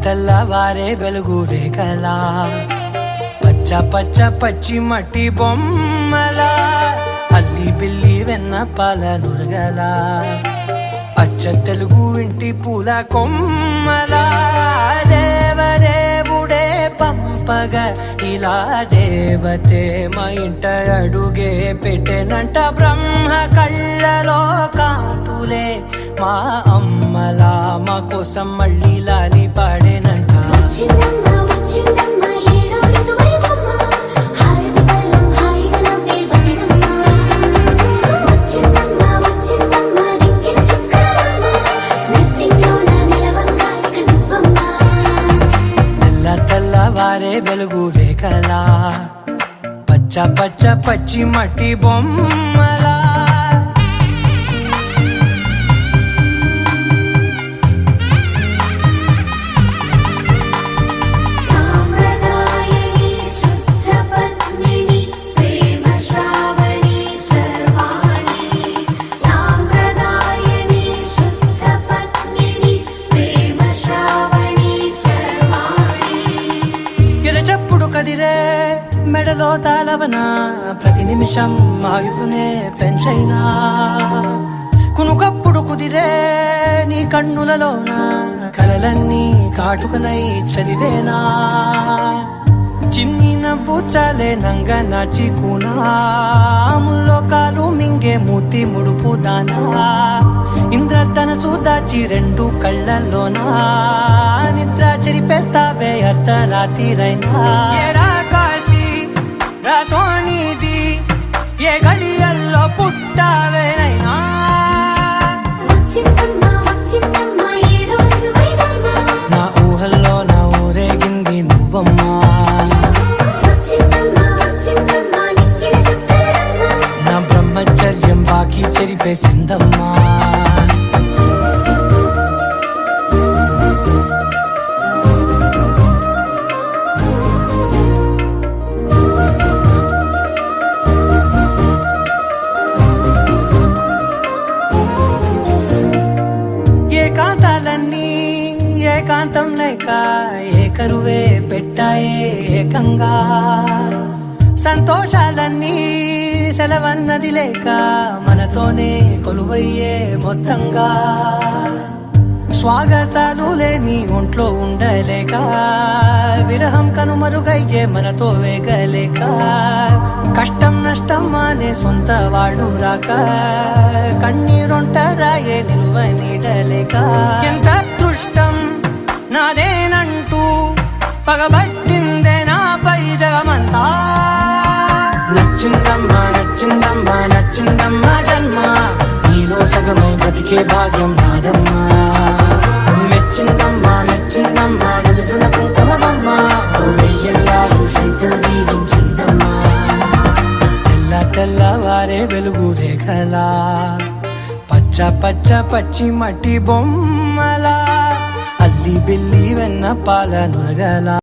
తెల్లవారే వెలుగు రేఖలా పచ్చ పచ్చ పచ్చి మట్టి బొమ్మలా అల్లి బిల్లి వెన్న పాల నురగలా అచ్చ తెలుగు ఇంటి పూల కొమ్మలా దేవదేవుడే పంపగా ఇలా దేవతే మా ఇంట అడుగే పెట్టెనంట బ్రహ్మ కళ్ళలో కాంతులే మా అమ్మలా మా కోసం మళ్ళీ లాలి పాడేనంట. తెల్లవారే వెలుగు రేఖలా పచ్చ పచ్చ పచ్చి మట్టి బొమ్మలా కదిరే మెడలో తాళవన ప్రతి నిమిషం ఆయువునే పెంచైనా కునుకప్పుడు కుదిరే నీ కన్నులలోన కలలన్నీ కాటుకనై చదివేనా చిన్ని నవ్వు చాలే నంగ నాచి కూనాముల్లో కాలు మింగే మూతి ముడుపు దానా ఇంద్రధనసు దాచి రెండు కళ్ళల్లోనా నిద్ర చెరిపేస్తావే అర్ధరాత్రిరైనా కాశీ రాసోనిది ఏ గడియల్లో పుట్టావేనైనా నా ఊహల్లో నా ఊరేగింది నువ్వమ్మా నా బ్రహ్మచర్యం బాకీ చెరిపేసిందమ్మా. ఏకాంతాలన్నీ ఏకాంతం లేక ఏకరువే పెట్టాయే ఏకంగా సంతోషాలన్నీ సెలవన్నది లేక మనతోనే కొలువయ్యే మొత్తంగా స్వాగతాలు లేని ఒంట్లో ఉండలేక విరహం కనుమరుగయ్యే మనతో వేగలేక కష్టం నష్టం అనే సొంత వాళ్ళు రాక కన్నీరొంటరాయే నిలువ నీడలేక ఎంత అదృష్టం నాదేనంటూ పగబట్టిందే నాపై జగమంతా నచ్చిందమ్మా నచ్చిందమ్మా నచ్చిందమ్మా జన్మ నీలో సగమై బ్రతికే భాగ్యం నాదమ్మా మెచ్చిందమ్మా మెచ్చిందమ్మా నిలుతున్న కుంకుమమ్మా దీవించిందమ్మా. తెల్లవారే వెలుగు రేఖలా పచ్చ పచ్చ పచ్చి మట్టి బొమ్మలా అల్లి బిల్లి వెన్న పాల నురగలా